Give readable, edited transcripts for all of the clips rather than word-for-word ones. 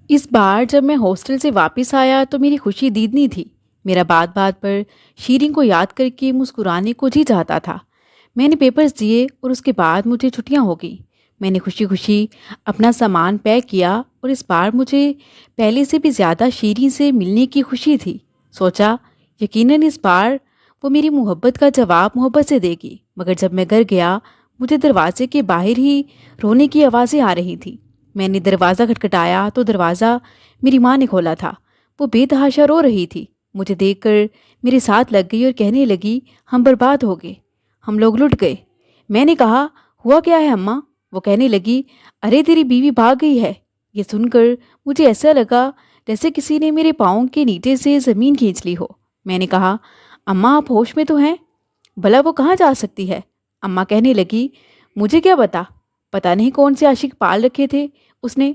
اس بار جب میں ہاسٹل سے واپس آیا تو میری خوشی دیدنی تھی۔ میرا بات بات پر شیریں کو یاد کر کے مسکرانے کو جی چاہتا تھا۔ میں نے پیپرز دیے اور اس کے بعد مجھے چھٹیاں ہو گئیں۔ میں نے خوشی خوشی اپنا سامان پیک کیا اور اس بار مجھے پہلے سے بھی زیادہ شیریں سے ملنے کی خوشی تھی۔ سوچا یقیناً اس بار وہ میری محبت کا جواب محبت سے دے گی، مگر جب میں گھر گیا مجھے دروازے کے باہر ہی رونے کی آوازیں آ رہی تھیں۔ میں نے دروازہ کھٹکھٹایا تو دروازہ میری ماں نے کھولا تھا۔ وہ بے تحاشا رو رہی تھی۔ مجھے دیکھ کر میرے ساتھ لگ گئی اور کہنے لگی، ہم برباد ہو گئے، ہم لوگ لٹ گئے۔ میں نے کہا، ہوا کیا ہے اماں؟ وہ کہنے لگی، ارے تیری بیوی بھاگ گئی ہے۔ یہ سن کر مجھے ایسا لگا جیسے کسی نے میرے پاؤں کے نیچے سے زمین کھینچ لی ہو۔ میں نے کہا، اماں آپ ہوش میں تو ہیں؟ بھلا وہ کہاں جا سکتی ہے؟ اماں کہنے لگی، مجھے کیا پتہ نہیں کون سے عاشق پال رکھے تھے اس نے۔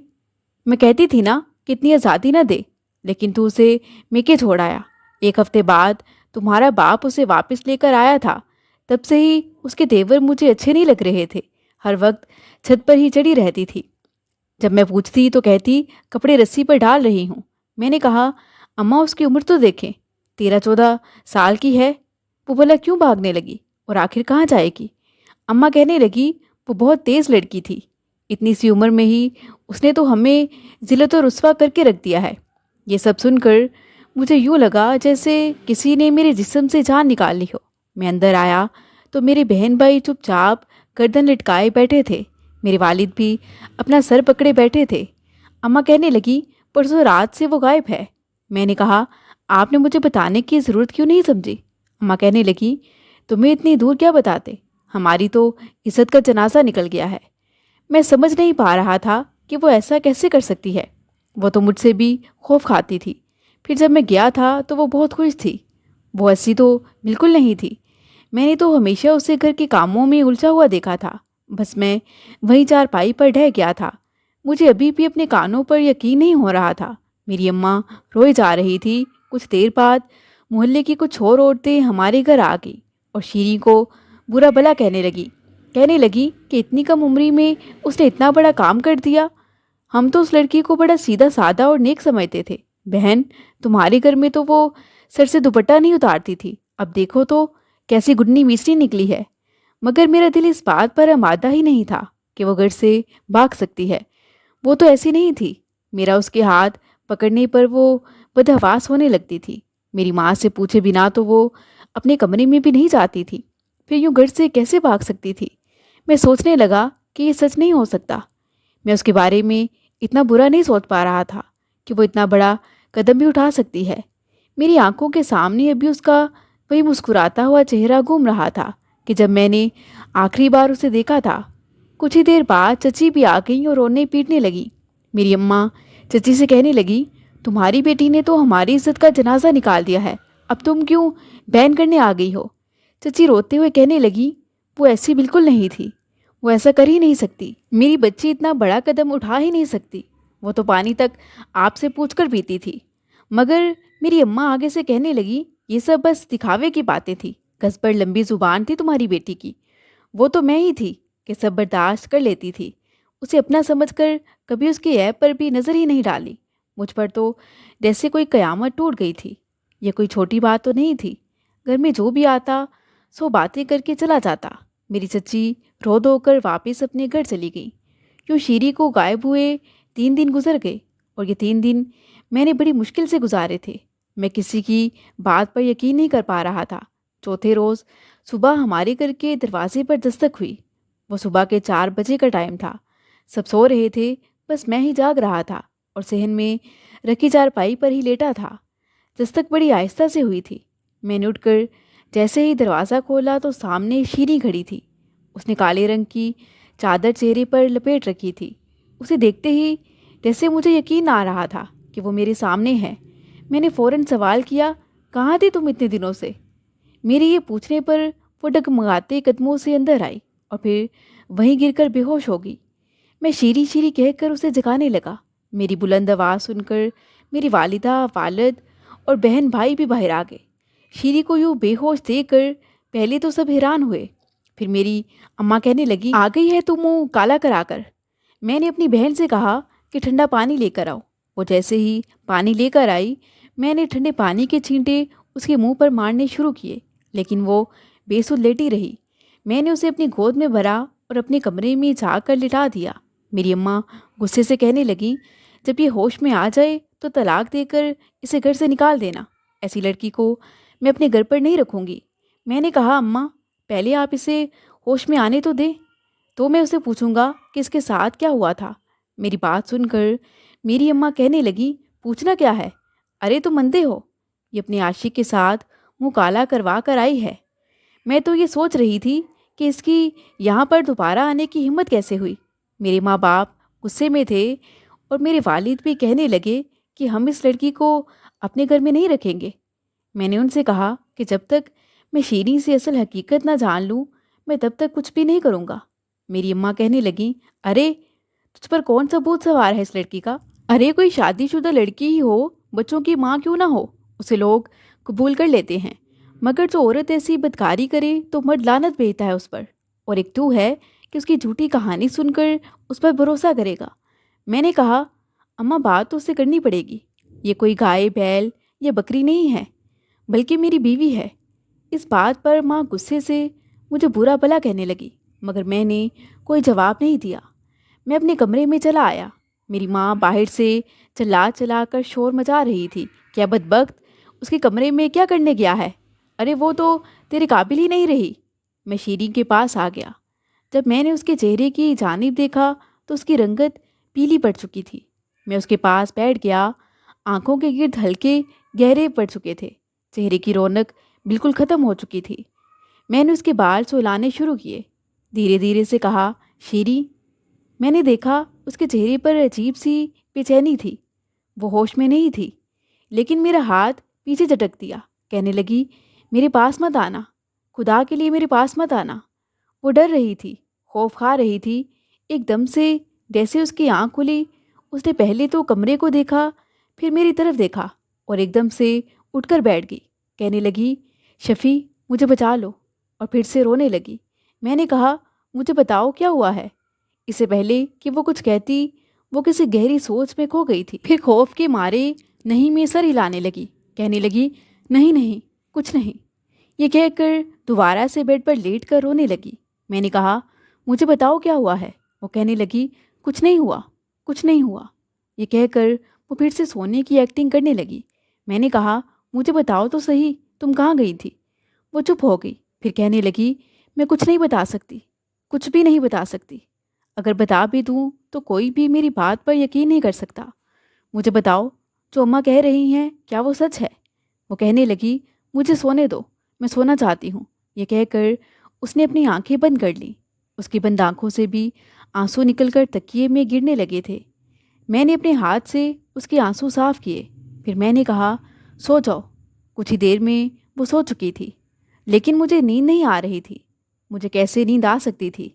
میں کہتی تھی نا کہ اتنی آزادی نہ دے، لیکن تو اسے میکے چھوڑ آیا۔ ایک ہفتے بعد تمہارا باپ اسے واپس لے کر آیا تھا۔ تب سے ہی اس کے تیور مجھے اچھے نہیں لگ رہے تھے۔ ہر وقت چھت پر ہی چڑھی رہتی تھی۔ جب میں پوچھتی تو کہتی، کپڑے رسی پر ڈال رہی ہوں۔ میں نے کہا، اماں اس کی عمر تو دیکھیں، 13-14 سال کی ہے۔ وہ بولا کیوں بھاگنے لگی اور آخر کہاں جائے گی؟ اماں کہنے لگی، وہ بہت تیز لڑکی تھی، اتنی سی عمر میں ہی اس نے تو ہمیں ذلت و رسوا کر کے رکھ دیا ہے۔ یہ سب سن کر مجھے یوں لگا جیسے کسی نے میرے جسم سے جان نکال لی ہو۔ میں اندر آیا تو میرے بہن بھائی چپ چاپ گردن لٹکائے بیٹھے تھے۔ میرے والد بھی اپنا سر پکڑے بیٹھے تھے۔ اماں کہنے لگی، پرسوں رات سے وہ غائب ہے۔ میں نے کہا، آپ نے مجھے بتانے کی ضرورت کیوں نہیں سمجھی؟ اماں کہنے لگی، تمہیں اتنی دور کیا بتاتے، ہماری تو عزت کا جنازہ نکل گیا ہے۔ میں سمجھ نہیں پا رہا تھا کہ وہ ایسا کیسے کر سکتی ہے۔ وہ تو مجھ سے بھی خوف کھاتی تھی۔ پھر جب میں گیا تھا تو وہ بہت خوش تھی۔ وہ ایسی تو بالکل نہیں تھی۔ میں نے تو ہمیشہ اسے گھر کے کاموں میں الجھا ہوا دیکھا تھا۔ بس میں وہیں چارپائی پر ڈھہ گیا تھا۔ مجھے ابھی بھی اپنے کانوں پر یقین نہیں ہو رہا تھا۔ میری اماں روئے جا رہی تھی۔ کچھ دیر بعد محلے کی کچھ اور عورتیں ہمارے گھر آ گئی اور شیریں کو برا بھلا کہنے لگی کہ اتنی کم عمری میں اس نے اتنا بڑا کام کر دیا۔ ہم تو اس لڑکی کو بڑا سیدھا سادہ اور نیک سمجھتے تھے۔ بہن، تمہارے گھر میں تو وہ سر سے دوپٹہ نہیں اتارتی تھی، اب دیکھو تو کیسی گڈنی میسری نکلی ہے۔ مگر میرا دل اس بات پر آمادہ ہی نہیں تھا کہ وہ گھر سے بھاگ سکتی ہے۔ وہ تو ایسی نہیں تھی۔ میرا اس کے ہاتھ پکڑنے پر وہ بدحواس ہونے لگتی تھی۔ میری ماں سے پوچھے بنا تو وہ اپنے کمرے میں بھی نہیں جاتی تھی۔ پھر یوں گھر سے کیسے بھاگ سکتی تھی؟ میں سوچنے لگا کہ یہ سچ نہیں ہو سکتا۔ میں اس کے بارے میں اتنا برا نہیں سوچ پا رہا تھا کہ وہ اتنا بڑا قدم بھی اٹھا سکتی ہے۔ میری آنکھوں کے سامنے ابھی اس کا وہی مسکراتا ہوا چہرہ گھوم رہا تھا کہ جب میں نے آخری بار اسے دیکھا تھا۔ کچھ ہی دیر بعد چچی بھی آ گئیں اور رونے پیٹنے لگی۔ میری اماں چچی سے کہنے لگی، تمہاری بیٹی نے تو ہماری عزت کا جنازہ نکال دیا ہے، اب تم کیوں بہن کرنے آ گئی ہو؟ چچی روتے ہوئے کہنے لگی، وہ ایسی بالکل نہیں تھی، وہ ایسا کر ہی نہیں سکتی۔ میری بچی اتنا بڑا قدم اٹھا ہی نہیں سکتی۔ وہ تو پانی تک آپ سے پوچھ کر پیتی تھی۔ مگر میری اماں آگے سے کہنے لگی، یہ سب بس دکھاوے کی باتیں تھی، گز پر لمبی زبان تھی تمہاری بیٹی کی۔ وہ تو میں ہی تھی کہ سب برداشت کر لیتی تھی، اسے اپنا سمجھ کر کبھی اس کے عیب پر بھی نظر ہی نہیں ڈالی۔ مجھ پر تو جیسے کوئی قیامت ٹوٹ گئی تھی۔ یہ کوئی چھوٹی بات تو نہیں تھی۔ گھر میں جو بھی آتا سو باتیں کر کے چلا جاتا۔ میری چچی رو دھو کر واپس اپنے گھر چلی گئی۔ یوں شیریں کو غائب ہوئے 3 دن گزر گئے اور یہ 3 دن میں نے بڑی مشکل سے گزارے تھے۔ میں کسی کی بات پر یقین نہیں کر پا رہا تھا۔ چوتھے روز صبح ہمارے گھر کے دروازے پر دستک ہوئی۔ وہ صبح کے 4 بجے کا ٹائم تھا۔ سب سو رہے تھے، بس میں ہی جاگ رہا تھا اور صحن میں رکھی چارپائی پر ہی لیٹا تھا۔ دستک بڑی آہستہ سے ہوئی تھی۔ میں نے اٹھ کر جیسے ہی دروازہ کھولا تو سامنے شیریں کھڑی تھی۔ اس نے کالے رنگ کی چادر چہرے پر لپیٹ رکھی تھی۔ اسے دیکھتے ہی جیسے مجھے یقین آ رہا تھا کہ وہ میرے سامنے ہے۔ میں نے فوراً سوال کیا، کہاں تھی تم اتنے دنوں سے؟ میرے یہ پوچھنے پر وہ ڈگمگاتے قدموں سے اندر آئی اور پھر وہیں گر کر بے ہوش ہو گئی۔ میں شیریں شیریں کہہ کر اسے جگانے لگا۔ میری بلند آواز سن کر میری والدہ، والد اور بہن بھائی بھی باہر آ گئے۔ شیریں کو یوں بے ہوش دیکھ کر پہلے تو سب حیران ہوئے۔ پھر میری اماں کہنے لگی، آ گئی ہے تو منہ کالا کرا کر۔ میں نے اپنی بہن سے کہا کہ ٹھنڈا پانی لے کر آؤ۔ وہ جیسے ہی پانی لے کر آئی، میں نے ٹھنڈے پانی کے چھینٹے اس کے منہ پر مارنے شروع کیے، لیکن وہ بے سود لیٹی رہی۔ میں نے اسے اپنی گود میں بھرا اور اپنے کمرے میں جا کر لٹا دیا۔ میری اماں غصے سے کہنے لگیں، جب یہ ہوش میں آ جائے تو طلاق دے کر اسے گھر سے نکال دینا، ایسی لڑکی کو میں اپنے گھر پر نہیں رکھوں گی۔ میں نے کہا، اماں پہلے آپ اسے ہوش میں آنے تو دیں، تو میں اسے پوچھوں گا کہ اس کے ساتھ کیا ہوا تھا۔ میری بات سن کر میری اماں کہنے لگیں، پوچھنا کیا ہے، ارے تم اندھے ہو، یہ اپنے عاشق کے ساتھ منہ کالا کروا کر آئی ہے۔ میں تو یہ سوچ رہی تھی کہ اس کی یہاں پر دوبارہ آنے کی ہمت کیسے ہوئی۔ میرے ماں باپ غصے میں تھے اور میرے والد بھی کہنے لگے کہ ہم اس لڑکی کو اپنے گھر میں نہیں رکھیں گے۔ میں نے ان سے کہا کہ جب تک میں شیریں سے اصل حقیقت نہ جان لوں میں تب تک کچھ بھی نہیں کروں گا۔ میری اماں کہنے لگیں، ارے تجھ پر کون سا بھوت سوار ہے اس لڑکی کا؟ ارے کوئی شادی شدہ لڑکی ہی ہو، بچوں کی ماں کیوں نہ ہو، اسے لوگ قبول کر لیتے ہیں، مگر جو عورت ایسی بدکاری کرے تو مرد لعنت بھیجتا ہے اس پر، اور ایک تو ہے کہ اس کی جھوٹی کہانی سن کر اس پر بھروسہ کرے گا۔ میں نے کہا، اماں بات تو اسے کرنی پڑے گی، یہ کوئی گائے بیل یا بکری نہیں ہے بلکہ میری بیوی ہے۔ اس بات پر ماں غصے سے مجھے برا بھلا کہنے لگی، مگر میں نے کوئی جواب نہیں دیا۔ میں اپنے کمرے میں چلا آیا۔ میری ماں باہر سے چلا چلا کر شور مچا رہی تھی، کیا بدبخت اس کے کمرے میں کیا کرنے گیا ہے، ارے وہ تو تیرے قابل ہی نہیں رہی۔ میں شیریں کے پاس آ گیا۔ جب میں نے اس کے چہرے کی جانب دیکھا تو اس کی رنگت پیلی پڑ چکی تھی۔ میں اس کے پاس بیٹھ گیا۔ آنکھوں کے گرد ہلکے گہرے پڑ چکے تھے، چہرے کی رونق بالکل ختم ہو چکی تھی۔ میں نے اس کے بال سلانے شروع کیے، دھیرے دھیرے سے کہا، شیریں۔ میں نے دیکھا اس کے چہرے پر عجیب سی بے چینی تھی، وہ ہوش میں نہیں تھی، لیکن میرا ہاتھ پیچھے جھٹک دیا، کہنے لگی، میرے پاس مت آنا، خدا کے لیے میرے پاس مت آنا۔ وہ ڈر رہی تھی، خوف کھا رہی تھی۔ ایک دم سے جیسے اس کی آنکھ کھلی، اس نے پہلے تو کمرے کو دیکھا، پھر میری طرف دیکھا اور ایک دم سے اٹھ کر بیٹھ گئی، کہنے لگی، شفیع مجھے بچا لو، اور پھر سے رونے لگی۔ میں نے کہا، مجھے بتاؤ کیا ہوا ہے۔ اس سے پہلے کہ وہ کچھ کہتی وہ کسی گہری سوچ میں کھو گئی تھی، پھر خوف کے مارے نہیں میں سر ہلانے لگی، کہنے لگی، نہیں نہیں کچھ نہیں، یہ کہہ کر دوبارہ سے بیڈ پر لیٹ کر رونے لگی۔ میں نے کہا، مجھے بتاؤ کیا ہوا ہے۔ وہ کہنے لگی، کچھ نہیں ہوا، کچھ نہیں ہوا، یہ کہہ کر وہ پھر سے سونے کی ایکٹنگ کرنے لگی۔ میں نے کہا، مجھے بتاؤ تو صحیح، تم کہاں گئی تھی۔ وہ چپ ہو گئی، پھر کہنے لگی، میں کچھ نہیں بتا سکتی، کچھ بھی نہیں بتا سکتی، اگر بتا بھی دوں تو کوئی بھی میری بات پر یقین نہیں کر سکتا۔ مجھے بتاؤ، جو اماں کہہ رہی ہیں کیا وہ سچ ہے۔ وہ کہنے لگی، مجھے سونے دو، میں سونا چاہتی ہوں، یہ کہہ کر اس نے اپنی آنکھیں بند کر لیں۔ اس کی بند آنکھوں سے بھی آنسو نکل کر تکیے میں گرنے لگے تھے۔ میں نے اپنے ہاتھ سے اس کے آنسو صاف کیے، پھر میں نے کہا، سو جاؤ۔ کچھ ہی دیر میں وہ سو چکی تھی، لیکن مجھے نیند نہیں آ رہی تھی۔ مجھے کیسے نیند آ سکتی تھی؟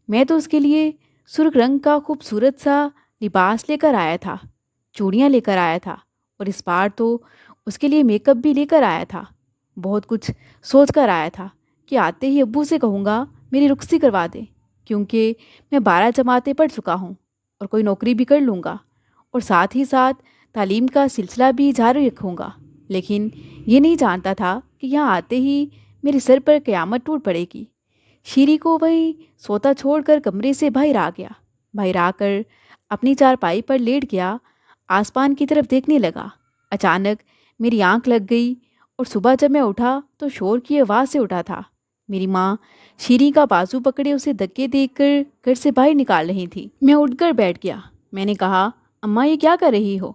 میں تو اس کے لیے سرخ رنگ کا خوبصورت سا لباس لے کر آیا تھا، چوڑیاں لے کر آیا تھا، اور اس بار تو اس کے لیے میک اپ بھی لے کر آیا تھا۔ بہت کچھ سوچ کر آیا تھا کہ آتے ہی ابو سے کہوں گا میری رخصتی کروا دیں، کیونکہ میں 12 جماعتیں پڑھ چکا ہوں اور کوئی نوکری بھی کر لوں گا، اور ساتھ ہی ساتھ تعلیم کا سلسلہ بھی جاری رکھوں گا۔ لیکن یہ نہیں جانتا تھا کہ یہاں آتے ہی میرے سر پر قیامت ٹوٹ پڑے گی۔ شیریں کو وہیں سوتا چھوڑ کر کمرے سے باہر آ گیا۔ باہر آ کر اپنی چارپائی پر لیٹ گیا، آسمان کی طرف دیکھنے لگا۔ اچانک میری آنکھ لگ گئی، اور صبح جب میں اٹھا تو شور کی آواز سے اٹھا تھا۔ میری ماں شیریں کا بازو پکڑے اسے دھکے دے کر گھر سے باہر نکال رہی تھی۔ میں اٹھ کر بیٹھ گیا۔ میں نے کہا، اماں یہ کیا کر رہی ہو؟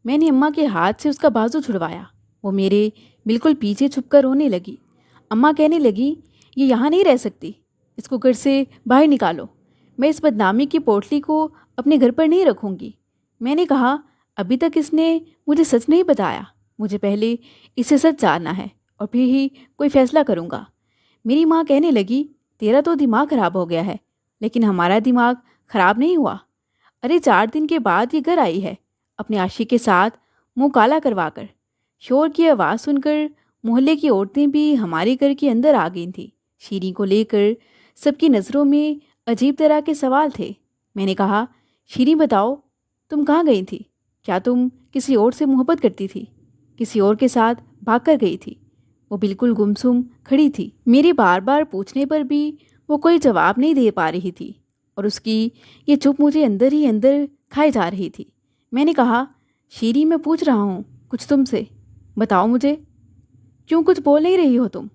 میں نے اماں کے ہاتھ سے اس کا بازو چھڑوایا۔ وہ میرے بالکل پیچھے چھپ کر رونے لگی۔ اماں کہنے لگی، یہ یہاں نہیں رہ سکتی، اس کو گھر سے باہر نکالو، میں اس بدنامی کی پوٹلی کو اپنے گھر پر نہیں رکھوں گی۔ میں نے کہا، ابھی تک اس نے مجھے سچ نہیں بتایا، مجھے پہلے اسے سچ جاننا ہے اور پھر ہی کوئی فیصلہ کروں گا۔ میری ماں کہنے لگی، تیرا تو دماغ خراب ہو گیا ہے، لیکن ہمارا دماغ خراب نہیں ہوا۔ ارے 4 دن کے بعد یہ گھر آئی ہے اپنے عاشق کے ساتھ منہ کالا کروا کر۔ شور کی آواز سن کر محلے کی عورتیں بھی ہمارے گھر کے اندر آ گئی تھیں۔ شیریں کو لے کر سب کی نظروں میں عجیب طرح کے سوال تھے۔ میں نے کہا، شیریں بتاؤ، تم کہاں گئی تھی؟ کیا تم کسی اور سے محبت کرتی تھی؟ کسی اور کے ساتھ بھاگ کر گئی تھی؟ وہ بالکل گمسم کھڑی تھی۔ میرے بار بار پوچھنے پر بھی وہ کوئی جواب نہیں دے پا رہی تھی، اور اس کی یہ چپ مجھے اندر ہی اندر کھائے جا رہی تھی۔ میں نے کہا، شیری، میں پوچھ رہا ہوں کچھ تم سے، بتاؤ مجھے، کیوں کچھ بول نہیں رہی ہو تم؟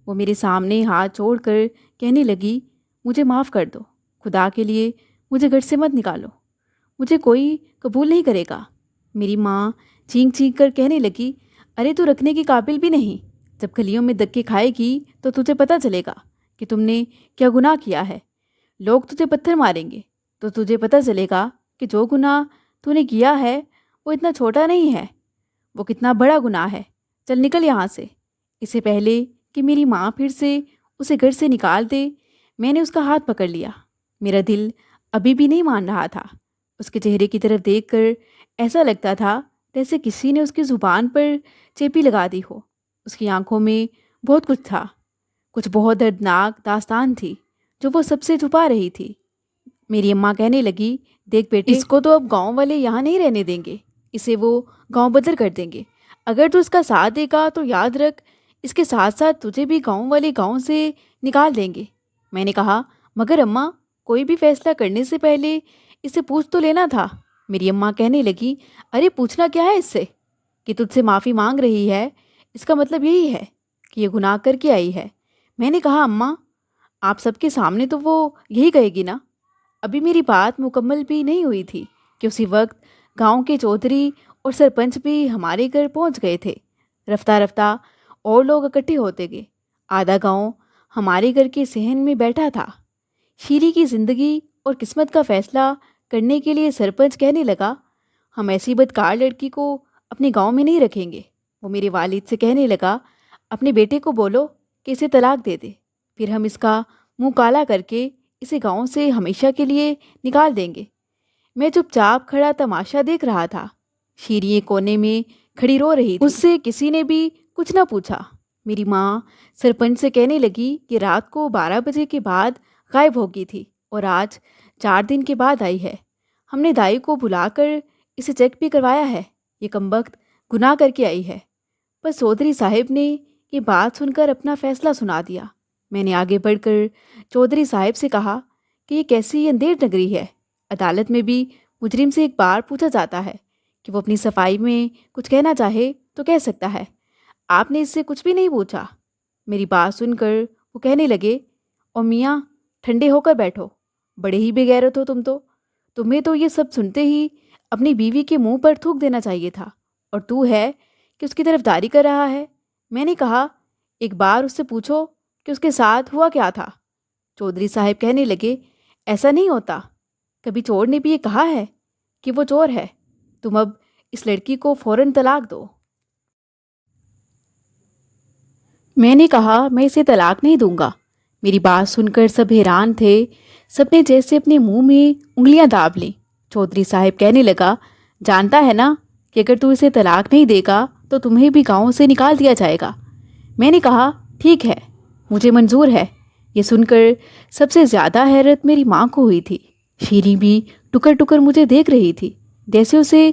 وہ میرے سامنے ہاتھ چھوڑ کر کہنے لگی، مجھے معاف کر دو، خدا کے لیے مجھے گھر سے مت نکالو، مجھے کوئی قبول نہیں کرے گا۔ میری ماں چینک چینک کر کہنے لگی، ارے تو رکھنے کے قابل بھی نہیں، جب گلیوں میں دھکے کھائے گی تو تجھے پتہ چلے گا کہ تم نے کیا گناہ کیا ہے۔ لوگ تجھے پتھر ماریں گے تو تجھے پتہ چلے گا کہ جو گناہ تو نے کیا ہے وہ اتنا چھوٹا نہیں ہے، وہ کتنا بڑا گناہ ہے۔ چل نکل یہاں سے۔ اس سے پہلے کہ میری ماں پھر سے اسے گھر سے نکال دے، میں نے اس کا ہاتھ پکڑ لیا۔ میرا دل ابھی بھی نہیں مان رہا تھا۔ اس کے چہرے کی طرف دیکھ کر ایسا لگتا تھا جیسے کسی نے اس کی زبان پر چیپی لگا دی ہو۔ اس کی آنکھوں میں بہت کچھ تھا، کچھ بہت دردناک داستان تھی جو وہ سب سے چھپا رہی تھی۔ میری اماں کہنے لگی، دیکھ بیٹے، اس کو تو اب گاؤں والے یہاں نہیں رہنے دیں گے، اسے وہ گاؤں بدر کر دیں گے۔ اگر تو اس کا ساتھ دے گا تو یاد رکھ، اس کے ساتھ ساتھ تجھے بھی گاؤں والے گاؤں سے نکال دیں گے۔ میں نے کہا، مگر اماں، کوئی بھی فیصلہ کرنے سے پہلے اسے پوچھ تو لینا تھا۔ میری اماں کہنے لگی، ارے پوچھنا کیا ہے اس سے؟ کہ تجھ سے معافی مانگ رہی ہے، اس کا مطلب یہی ہے کہ یہ گناہ کر کے آئی ہے۔ میں نے کہا، اماں، آپ سب کے سامنے تو وہ یہی کہے گی نا۔ ابھی میری بات مکمل بھی نہیں ہوئی تھی کہ اسی وقت گاؤں کے چودھری اور سرپنچ بھی ہمارے گھر پہنچ گئے تھے۔ رفتہ رفتہ اور لوگ اکٹھے ہوتے گئے۔ آدھا گاؤں ہمارے گھر کے صحن میں بیٹھا تھا۔ شیری کی زندگی اور قسمت کا فیصلہ کرنے کے لیے سرپنچ کہنے لگا، ہم ایسی بدکار لڑکی کو اپنے گاؤں میں نہیں رکھیں گے۔ وہ میرے والد سے کہنے لگا، اپنے بیٹے کو بولو کہ اسے طلاق دے دے، پھر ہم اس کا منہ کالا کر کے اسے گاؤں سے ہمیشہ کے لیے نکال دیں گے۔ میں چپ چاپ کھڑا تماشا دیکھ رہا تھا۔ شیری ایک کونے میں کھڑی رو رہی تھی، اس سے کسی نے بھی کچھ نہ پوچھا۔ میری ماں سرپنچ سے کہنے لگی کہ رات کو 12 بجے کے بعد غائب ہو گئی تھی اور آج 4 دن کے بعد آئی ہے۔ ہم نے دائی کو بلا کر اسے چیک بھی کروایا ہے، یہ کمبخت گناہ کر کے آئی ہے۔ بس چودھری صاحب نے یہ بات سن کر اپنا فیصلہ سنا دیا۔ میں نے آگے بڑھ کر چودھری صاحب سے کہا کہ یہ کیسی اندھیر نگری ہے۔ عدالت میں بھی مجرم سے ایک بار پوچھا جاتا ہے کہ وہ اپنی صفائی میں کچھ کہنا چاہے تو کہہ سکتا ہے، آپ نے اس سے کچھ بھی نہیں پوچھا۔ میری بات سن کر وہ کہنے لگے، اور میاں، ٹھنڈے ہو کر بیٹھو، بڑے ہی بے غیرت ہو تم تو۔ تمہیں تو یہ سب سنتے ہی اپنی بیوی کے منہ پر تھوک دینا چاہیے تھا، اور تو ہے کہ اس کی طرف داری کر رہا ہے۔ میں نے کہا، ایک بار اس سے پوچھو کہ اس کے ساتھ ہوا کیا تھا۔ چودھری صاحب کہنے لگے، ایسا نہیں ہوتا، کبھی چور نے بھی یہ کہا ہے کہ وہ چور ہے۔ تم اب اس لڑکی کو فوراً طلاق دو۔ میں نے کہا، میں اسے طلاق نہیں دوں گا۔ میری بات سن کر سب حیران تھے، سب نے جیسے اپنے منہ میں انگلیاں داب لیں۔ چودھری صاحب کہنے لگا، جانتا ہے نا کہ اگر تو اسے طلاق نہیں دے گا تو تمہیں بھی گاؤں سے نکال دیا جائے گا۔ میں نے کہا، ٹھیک ہے، مجھے منظور ہے۔ یہ سن کر سب سے زیادہ حیرت میری ماں کو ہوئی تھی۔ شیری بھی ٹکر ٹکر مجھے دیکھ رہی تھی، جیسے اسے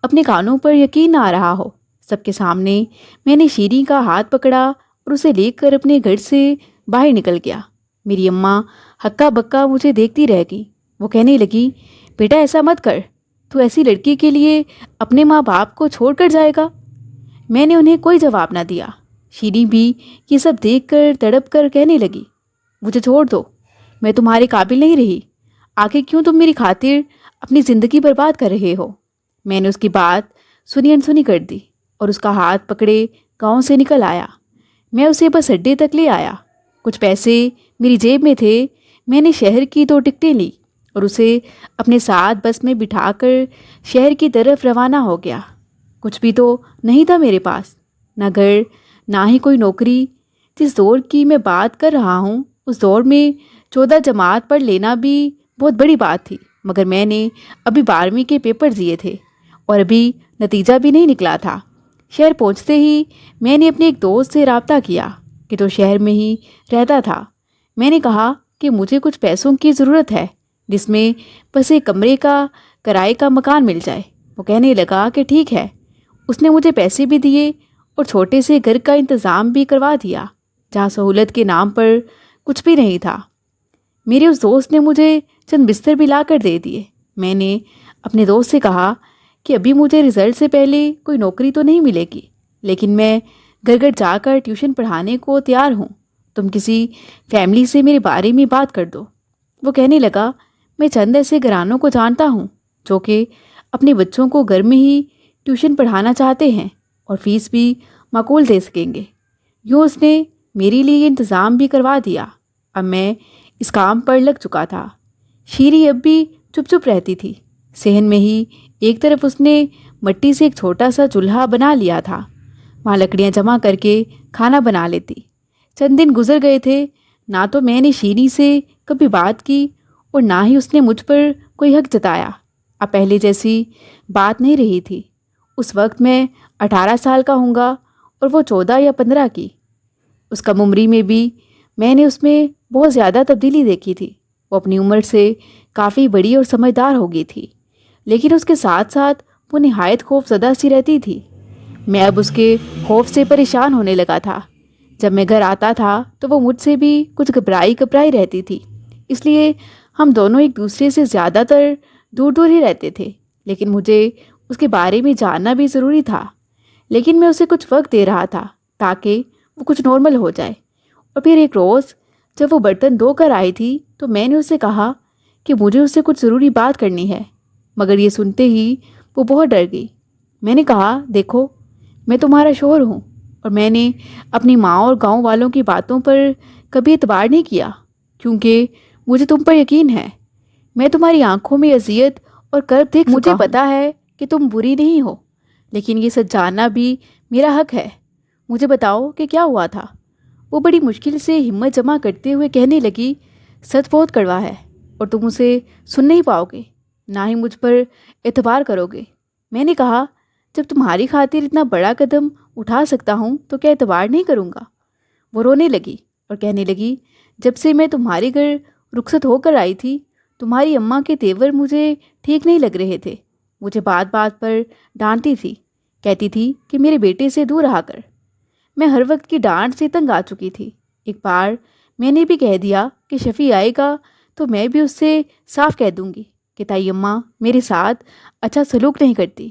اپنے کانوں پر یقین نہ آ رہا ہو۔ سب کے سامنے میں نے شیری کا ہاتھ پکڑا اور اسے لے کر اپنے گھر سے باہر نکل گیا۔ میری اماں ہکا بکا مجھے دیکھتی رہ گئی۔ وہ کہنے لگی، بیٹا ایسا مت کر، تو ایسی لڑکی کے لیے اپنے ماں باپ کو چھوڑ کر جائے گا؟ میں نے انہیں کوئی جواب نہ دیا۔ شیری بھی یہ سب دیکھ کر تڑپ کر کہنے لگی، مجھے چھوڑ دو، میں تمہارے قابل نہیں رہی، آخر کیوں تم میری خاطر اپنی زندگی برباد کر رہے ہو؟ میں نے اس کی بات سنی انسنی کر دی اور اس کا ہاتھ پکڑے گاؤں سے نکل آیا۔ میں اسے بس اڈے تک لے آیا، کچھ پیسے میری جیب میں تھے۔ میں نے شہر کی 2 ٹکٹیں لی اور اسے اپنے ساتھ بس میں بٹھا کر شہر کی طرف روانہ ہو گیا۔ کچھ بھی تو نہیں تھا میرے پاس، نہ گھر، نہ ہی کوئی نوکری۔ جس دور کی میں بات کر رہا ہوں، اس دور میں 14 جماعت پڑھ لینا بھی بہت بڑی بات تھی، مگر میں نے ابھی 12ویں کے پیپر دیے تھے اور ابھی نتیجہ بھی نہیں نکلا تھا۔ شہر پہنچتے ہی میں نے اپنے ایک دوست سے رابطہ کیا کہ جو شہر میں ہی رہتا تھا۔ میں نے کہا کہ مجھے کچھ پیسوں کی ضرورت ہے، جس میں بس ایک کمرے کا کرائے کا مکان مل جائے۔ وہ کہنے لگا کہ ٹھیک ہے۔ اس نے مجھے پیسے بھی دیے اور چھوٹے سے گھر کا انتظام بھی کروا دیا جہاں سہولت کے نام پر کچھ بھی نہیں تھا۔ میرے اس دوست نے مجھے چند بستر بھی لا کر دے دیے۔ میں نے اپنے دوست سے کہا کہ ابھی مجھے رزلٹ سے پہلے کوئی نوکری تو نہیں ملے گی، لیکن میں گھر گھر جا کر ٹیوشن پڑھانے کو تیار ہوں۔ تم کسی فیملی سے میرے بارے میں بات کر دو۔ وہ کہنے لگا میں چند ایسے گھرانوں کو جانتا ہوں جو کہ اپنے بچوں کو گھر میں ہی ٹیوشن پڑھانا چاہتے ہیں اور فیس بھی معقول دے سکیں گے۔ یوں اس نے میرے لیے یہ انتظام بھی کروا دیا۔ اب میں اس کام پر لگ چکا تھا۔ شیری اب بھی چپ چپ رہتی تھی۔ صحن میں ہی ایک طرف اس نے مٹی سے ایک چھوٹا سا چولہا بنا لیا تھا، وہاں لکڑیاں جمع کر کے کھانا بنا لیتی۔ چند دن گزر گئے تھے، نہ تو میں نے شیری سے کبھی بات کی اور نہ ہی اس نے مجھ پر کوئی حق جتایا۔ اب پہلے جیسی بات نہیں رہی تھی۔ اس وقت میں 18 سال کا ہوں گا اور وہ 14 یا 15 کی۔ اس کم عمری میں بھی میں نے اس میں بہت زیادہ تبدیلی دیکھی تھی۔ وہ اپنی عمر سے کافی بڑی اور سمجھدار ہو گئی تھی، لیکن اس کے ساتھ ساتھ وہ نہایت خوف زدہ سی رہتی تھی۔ میں اب اس کے خوف سے پریشان ہونے لگا تھا۔ جب میں گھر آتا تھا تو وہ مجھ سے بھی کچھ گھبرائی رہتی تھی، اس لیے ہم دونوں ایک دوسرے سے زیادہ تر دور دور ہی رہتے تھے۔ لیکن مجھے اس کے بارے میں جاننا بھی ضروری تھا، لیکن میں اسے کچھ وقت دے رہا تھا تاکہ وہ کچھ نارمل ہو جائے۔ اور پھر ایک روز جب وہ برتن دھو کر آئی تھی تو میں نے اسے کہا کہ مجھے اس سے کچھ ضروری بات کرنی ہے، مگر یہ سنتے ہی وہ بہت ڈر گئی۔ میں نے کہا دیکھو، میں تمہارا شوہر ہوں اور میں نے اپنی ماں اور گاؤں والوں کی باتوں پر کبھی اعتبار نہیں کیا، کیونکہ مجھے تم پر یقین ہے۔ میں تمہاری آنکھوں میں اذیت اور کرب دیکھ چکا ہوں۔ مجھے پتا ہے کہ تم بری نہیں ہو، لیکن یہ سچ جاننا بھی میرا حق ہے۔ مجھے بتاؤ کہ کیا ہوا تھا۔ وہ بڑی مشکل سے ہمت جمع کرتے ہوئے کہنے لگی سچ بہت کڑوا ہے اور تم اسے سن نہیں پاؤ گے، نہ ہی مجھ پر اعتبار کرو گے۔ میں نے کہا جب تمہاری خاطر اتنا بڑا قدم اٹھا سکتا ہوں تو کیا اعتبار نہیں کروں گا؟ وہ رونے لگی اور کہنے لگی جب سے میں تمہارے گھر رخصت ہو کر آئی تھی تمہاری اماں کے تیور مجھے ٹھیک نہیں لگ رہے تھے۔ مجھے بات بات پر ڈانٹتی تھی، کہتی تھی کہ میرے بیٹے سے دور رہا کر۔ میں ہر وقت کی ڈانٹ سے تنگ آ چکی تھی۔ ایک بار میں نے بھی کہہ دیا کہ شفیع آئے گا تو میں بھی اس سے صاف کہہ دوں گی کہ تائی اماں میرے ساتھ اچھا سلوک نہیں کرتی۔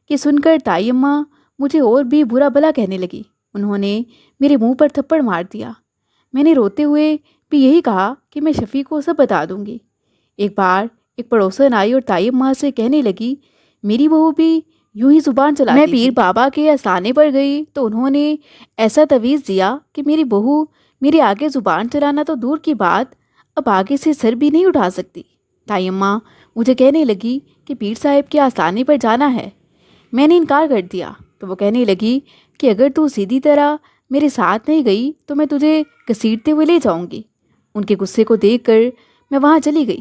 یہ سن کر تائی اماں مجھے اور بھی برا بھلا کہنے لگی۔ انہوں نے میرے منہ پر تھپڑ مار دیا۔ میں نے روتے ہوئے بھی یہی کہا کہ میں شفیع کو سب بتا دوں گی۔ ایک بار ایک پڑوسن آئی اور تائی اماں سے کہنے لگی میری بہو بھی یوں ہی زبان چلاتی تھی۔ میں پیر بابا کے آستانے پر گئی تو انہوں نے ایسا تویز دیا کہ میری بہو میرے آگے زبان چلانا تو دور کی بات، اب آگے سے سر بھی نہیں اٹھا سکتی۔ تائی اماں مجھے کہنے لگی کہ پیر صاحب کے آستانے پر جانا ہے۔ میں نے انکار کر دیا تو وہ کہنے لگی کہ اگر تو سیدھی طرح میرے ساتھ نہیں گئی تو میں تجھے گھسیٹتے ہوئے لے جاؤں گی۔ ان کے غصے کو دیکھ کر میں وہاں چلی گئی۔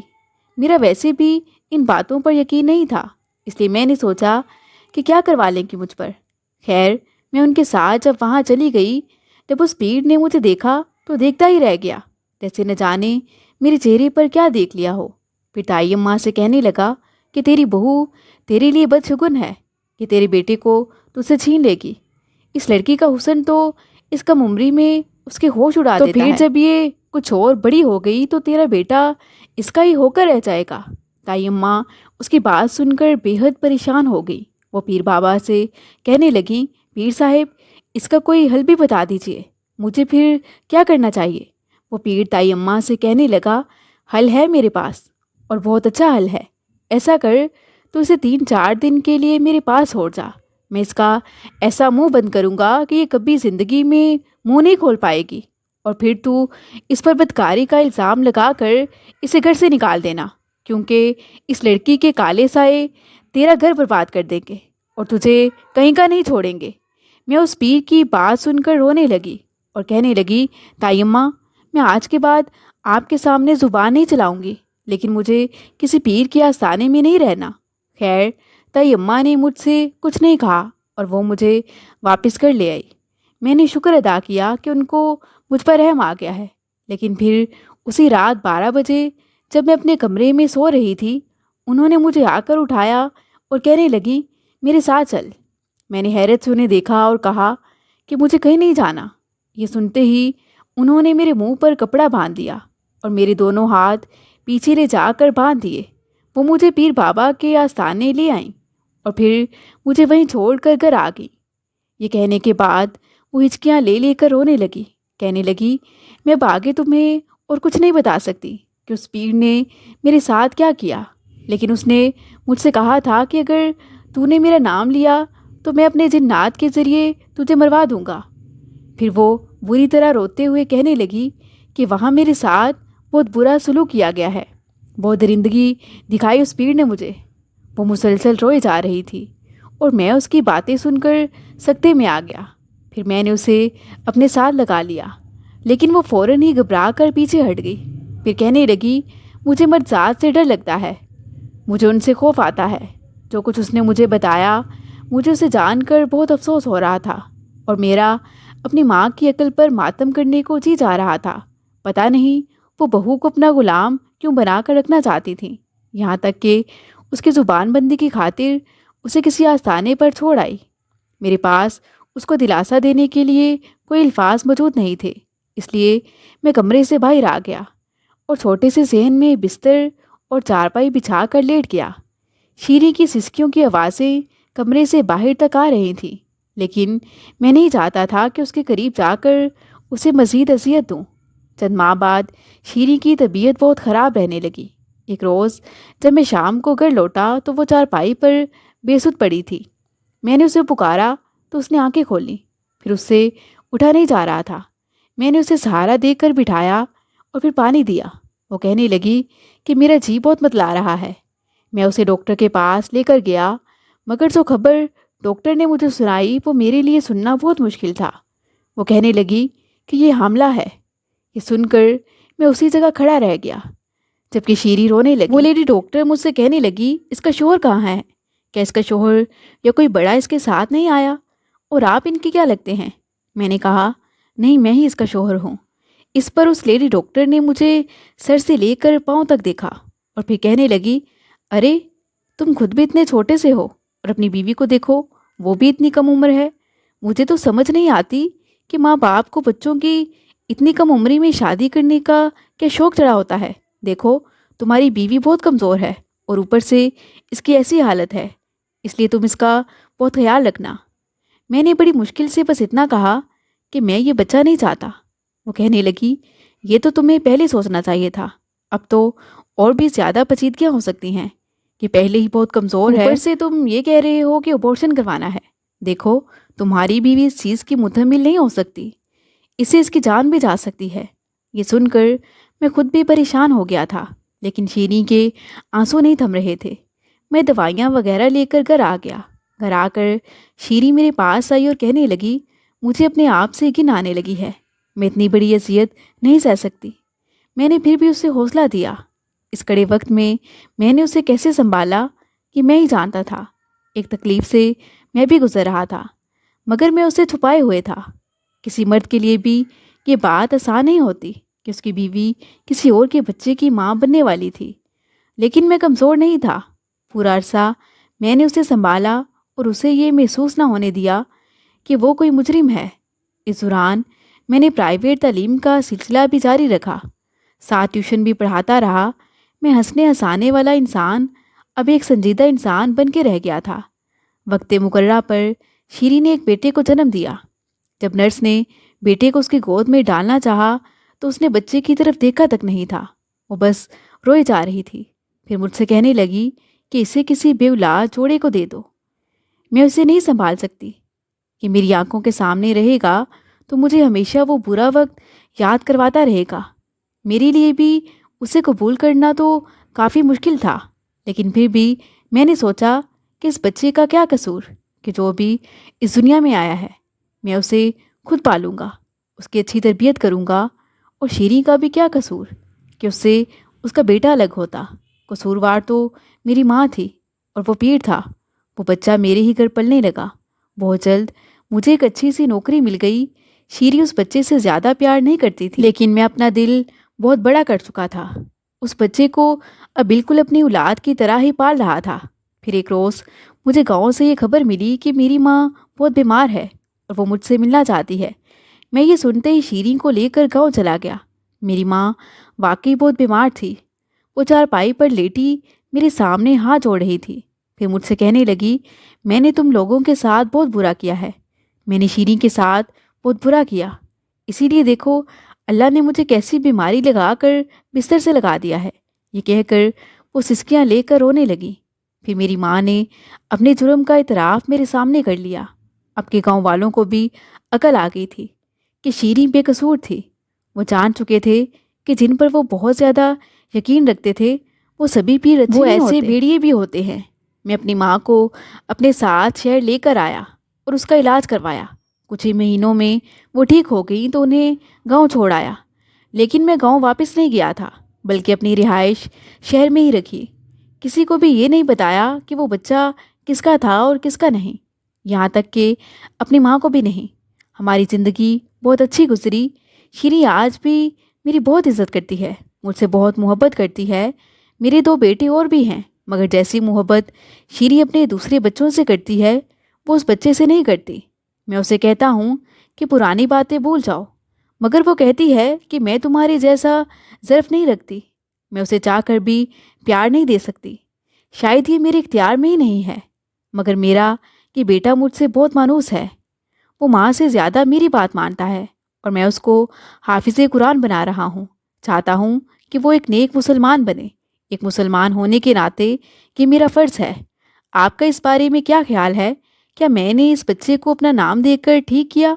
میرا ویسے بھی ان باتوں پر یقین نہیں تھا، اس لیے میں نے سوچا کہ کیا کروا لیں گی مجھ پر۔ خیر میں ان کے ساتھ جب وہاں چلی گئی، جب اس بھیڑ نے مجھے دیکھا تو دیکھتا ہی رہ گیا، جیسے نہ جانے میرے چہرے پر کیا دیکھ لیا ہو۔ پھر تائی اماں سے کہنے لگا کہ تیری بہو تیرے لیے بدشگن ہے، کہ تیرے بیٹے کو تجھ سے چھین لے گی۔ اس لڑکی کا حسن تو اس کم عمری میں اس کے ہوش اڑا دیتا ہے، تو پھر جب یہ کچھ اور بڑی ہو گئی تو تیرا بیٹا اس کا ہی ہو کر رہ جائے گا۔ تائی اماں اس کی بات سن کر بے حد پریشان ہو گئی۔ وہ پیر بابا سے کہنے لگی پیر صاحب اس کا کوئی حل بھی بتا دیجئے، مجھے پھر کیا کرنا چاہیے؟ وہ پیر تائی اماں سے کہنے لگا حل ہے میرے پاس اور بہت اچھا حل ہے۔ ایسا کر تو اسے 3-4 دن کے لیے میرے پاس چھوڑ جا، میں اس کا ایسا منہ بند کروں گا کہ یہ کبھی زندگی میں منہ نہیں کھول پائے گی، اور پھر تو اس پر بدکاری کا الزام لگا کر اسے گھر سے نکال دینا، کیونکہ اس لڑکی کے کالے سائے تیرا گھر برباد کر دیں گے اور تجھے کہیں کا نہیں چھوڑیں گے۔ میں اس پیر کی بات سن کر رونے لگی اور کہنے لگی تائی اماں میں آج کے بعد آپ کے سامنے زبان نہیں چلاؤں گی، لیکن مجھے کسی پیر کے آستانے میں نہیں رہنا۔ خیر تائی اماں نے مجھ سے کچھ نہیں کہا اور وہ مجھے واپس کر لے آئی۔ میں نے شکر ادا کیا کہ ان کو مجھ پر رحم آ گیا ہے، لیکن پھر اسی رات 12 بجے جب میں اپنے کمرے میں سو رہی تھی انہوں نے مجھے آ کر اٹھایا اور کہنے لگیں میرے ساتھ چل۔ میں نے حیرت سے انہیں دیکھا اور کہا کہ مجھے کہیں نہیں جانا۔ یہ سنتے ہی انہوں نے میرے منہ پر کپڑا باندھ دیا اور میرے دونوں ہاتھ پیچھے لے جا کر باندھ دیے۔ وہ مجھے پیر بابا کے آستانے لے آئیں اور پھر مجھے وہیں چھوڑ کر گھر آ گئی۔ یہ کہنے کے بعد وہ ہچکیاں لے لے کر رونے لگی، کہنے لگی میں اب آگے تمہیں اور کچھ نہیں بتا سکتی کہ اس پیر نے میرے ساتھ کیا کیا، لیکن اس نے مجھ سے کہا تھا کہ اگر تو نے میرا نام لیا تو میں اپنے جنات کے ذریعے تجھے مروا دوں گا۔ پھر وہ بری طرح روتے ہوئے کہنے لگی کہ وہاں میرے ساتھ بہت برا سلوک کیا گیا ہے، بہت درندگی دکھائی اس پیر نے مجھے۔ وہ مسلسل روئے جا رہی تھی اور میں اس کی باتیں سن کر سکتے میں آ گیا۔ پھر میں نے اسے اپنے ساتھ لگا لیا، لیکن وہ فوراً ہی گھبرا کر پیچھے ہٹ گئی۔ پھر کہنے لگی مجھے مرد ذات سے ڈر لگتا ہے، مجھے ان سے خوف آتا ہے۔ جو کچھ اس نے مجھے بتایا مجھے اسے جان کر بہت افسوس ہو رہا تھا اور میرا اپنی ماں کی عقل پر ماتم کرنے کو جی جا رہا تھا۔ پتہ نہیں وہ بہو کو اپنا غلام کیوں بنا کر رکھنا چاہتی تھیں، یہاں تک کہ اس کی زبان بندی کی خاطر اسے کسی آستانے پر چھوڑ آئی۔ میرے پاس اس کو دلاسا دینے کے لیے کوئی الفاظ موجود نہیں تھے، اس لیے میں کمرے سے باہر آ گیا اور چھوٹے سے صحن میں بستر اور چارپائی بچھا کر لیٹ گیا۔ شیریں کی سسکیوں کی آوازیں کمرے سے باہر تک آ رہی تھیں، لیکن میں نہیں چاہتا تھا کہ اس کے قریب جا کر اسے مزید اذیت دوں۔ چند ماہ بعد شیریں کی طبیعت بہت خراب رہنے لگی۔ ایک روز جب میں شام کو گھر لوٹا تو وہ چارپائی پر بے سدھ پڑی تھی۔ میں نے اسے پکارا تو اس نے آنکھیں کھولیں، پھر اس سے اٹھا نہیں جا رہا تھا۔ میں نے اسے سہارا دے کر بٹھایا اور پھر پانی دیا۔ وہ کہنے لگی کہ میرا جی بہت متلا رہا ہے۔ میں اسے ڈاکٹر کے پاس لے کر گیا، مگر جو خبر ڈاکٹر نے مجھے سنائی وہ میرے لیے سننا بہت مشکل تھا۔ وہ کہنے لگی کہ یہ حاملہ ہے۔ یہ سن کر میں اسی جگہ کھڑا رہ گیا جبکہ شیریں رونے لگی۔ وہ لیڈی ڈاکٹر مجھ سے کہنے لگی اس کا شوہر کہاں ہے؟ کیا اس کا شوہر یا کوئی بڑا اس کے ساتھ نہیں آیا؟ اور آپ ان کے کیا لگتے ہیں؟ میں نے کہا نہیں، میں ہی اس کا شوہر ہوں۔ اس پر اس لیڈی ڈاکٹر نے مجھے سر سے لے کر پاؤں تک دیکھا اور پھر کہنے لگی ارے تم خود بھی اتنے چھوٹے سے ہو اور اپنی بیوی کو دیکھو، وہ بھی اتنی کم عمر ہے۔ مجھے تو سمجھ نہیں آتی کہ ماں باپ کو بچوں کی اتنی کم عمری میں شادی کرنے کا کیا شوق چڑھا ہوتا ہے۔ دیکھو تمہاری بیوی بہت کمزور ہے اور اوپر سے اس کی ایسی حالت ہے، اس لیے تم اس کا بہت خیال رکھنا۔ میں نے بڑی مشکل سے بس اتنا کہا کہ میں یہ بچہ نہیں چاہتا۔ وہ کہنے لگی یہ تو تمہیں پہلے سوچنا چاہیے تھا، اب تو اور بھی زیادہ پیچیدگیاں ہو سکتی ہیں، کہ پہلے ہی بہت کمزور ہے، اوپر سے تم یہ کہہ رہے ہو کہ ابورشن کروانا ہے۔ دیکھو تمہاری بیوی اس چیز کی متحمل نہیں ہو سکتی، اس سے اس کی جان بھی جا سکتی ہے۔ یہ سن کر میں خود بھی پریشان ہو گیا تھا، لیکن شیریں کے آنسو نہیں تھم رہے تھے۔ میں دوائیاں وغیرہ لے کر گھر آ گیا۔ گھر آ کر شیریں میرے پاس آئی اور کہنے لگی مجھے اپنے آپ سے گھن آنے لگی ہے، میں اتنی بڑی اذیت نہیں سہ سکتی۔ میں نے پھر بھی اسے حوصلہ دیا۔ اس کڑے وقت میں نے اسے کیسے سنبھالا کہ میں ہی جانتا تھا۔ ایک تکلیف سے میں بھی گزر رہا تھا، مگر میں اسے چھپائے ہوئے تھا۔ کسی مرد کے لیے بھی یہ بات آسان نہیں ہوتی کہ اس کی بیوی کسی اور کے بچے کی ماں بننے والی تھی، لیکن میں کمزور نہیں تھا۔ پورا عرصہ میں نے اسے سنبھالا اور اسے یہ محسوس نہ ہونے دیا کہ وہ کوئی مجرم ہے۔ اس دوران میں نے پرائیویٹ تعلیم کا سلسلہ بھی جاری رکھا، ساتھ ٹیوشن بھی پڑھاتا رہا۔ میں ہنسنے ہنسانے والا انسان اب ایک سنجیدہ انسان بن کے رہ گیا تھا۔ وقت مقررہ پر شیریں نے ایک بیٹے کو جنم دیا۔ جب نرس نے بیٹے کو اس کی گود میں ڈالنا چاہا تو اس نے بچے کی طرف دیکھا تک نہیں تھا، وہ بس روئے جا رہی تھی۔ پھر مجھ سے کہنے لگی کہ اسے کسی بے اولاد جوڑے کو دے دو، میں اسے نہیں سنبھال سکتی۔ کہ میری آنکھوں کے سامنے رہے گا تو مجھے ہمیشہ وہ برا وقت یاد کرواتا رہے گا۔ میرے لیے بھی اسے قبول کرنا تو کافی مشکل تھا، لیکن پھر بھی میں نے سوچا کہ اس بچے کا کیا قصور کہ جو بھی اس دنیا میں آیا ہے، میں اسے خود پالوں گا، اس کی اچھی تربیت کروں گا۔ اور شیریں کا بھی کیا قصور کہ اس سے اس کا بیٹا الگ ہوتا۔ قصوروار تو میری ماں تھی اور وہ پیر تھا۔ وہ بچہ میرے ہی گھر پلنے لگا۔ بہت جلد مجھے ایک اچھی سی نوکری مل گئی۔ شیریں اس بچے سے زیادہ پیار نہیں کرتی تھی، لیکن میں اپنا دل بہت بڑا کر چکا تھا۔ اس بچے کو اب بالکل اپنی اولاد کی طرح ہی پال رہا تھا۔ پھر ایک روز مجھے گاؤں سے یہ خبر ملی کہ میری ماں بہت بیمار ہے اور وہ مجھ سے ملنا چاہتی ہے۔ میں یہ سنتے ہی شیریں کو لے کر گاؤں چلا گیا۔ میری ماں واقعی بہت بیمار تھی۔ وہ چارپائی پر لیٹی میرے سامنے ہاتھ جوڑ رہی تھی، پھر مجھ سے کہنے لگی، میں نے تم لوگوں کے ساتھ بہت برا کیا ہے، میں نے شیریں کے ساتھ بہت برا کیا، اسی لیے دیکھو اللہ نے مجھے کیسی بیماری لگا کر بستر سے لگا دیا ہے۔ یہ کہہ کر وہ سسکیاں لے کر رونے لگی۔ پھر میری ماں نے اپنے جرم کا اعتراف میرے سامنے کر لیا۔ اب کے گاؤں والوں کو بھی عقل آ گئی تھی کہ شیریں بے قصور تھی۔ وہ جان چکے تھے کہ جن پر وہ بہت زیادہ یقین رکھتے تھے وہ سبھی پیر اچھے نہیں ہوتے، ایسے بھیڑیے بھی ہوتے ہیں۔ میں اپنی ماں کو اپنے ساتھ شہر لے کر آیا اور اس کا علاج کروایا۔ کچھ ہی مہینوں میں وہ ٹھیک ہو گئی تو انہیں گاؤں چھوڑ آیا۔ لیکن میں گاؤں واپس نہیں گیا تھا، بلکہ اپنی رہائش شہر میں ہی رکھی۔ کسی کو بھی یہ نہیں بتایا کہ وہ بچہ کس کا تھا اور کس کا نہیں، یہاں تک کہ اپنی ماں کو بھی نہیں۔ ہماری زندگی بہت اچھی گزری۔ شیریں آج بھی میری بہت عزت کرتی ہے، مجھ سے بہت محبت کرتی ہے۔ میرے 2 بیٹے اور بھی ہیں، مگر جیسی محبت شیریں اپنے دوسرے بچوں سے کرتی ہے وہ اس بچے سے نہیں کرتی۔ میں اسے کہتا ہوں کہ پرانی باتیں بھول جاؤ، مگر وہ کہتی ہے کہ میں تمہارے جیسا ظرف نہیں رکھتی، میں اسے چاہ کر بھی پیار نہیں دے سکتی۔ شاید یہ میرے اختیار میں ہی نہیں ہے، مگر میرا یہ بیٹا مجھ سے بہت مانوس ہے۔ وہ ماں سے زیادہ میری بات مانتا ہے اور میں اس کو حافظ قرآن بنا رہا ہوں۔ چاہتا ہوں کہ وہ ایک نیک مسلمان بنے۔ ایک مسلمان ہونے کے ناطے یہ میرا فرض ہے۔ آپ کا اس بارے میں کیا خیال ہے؟ کیا میں نے اس بچے کو اپنا نام دے کر ٹھیک کیا؟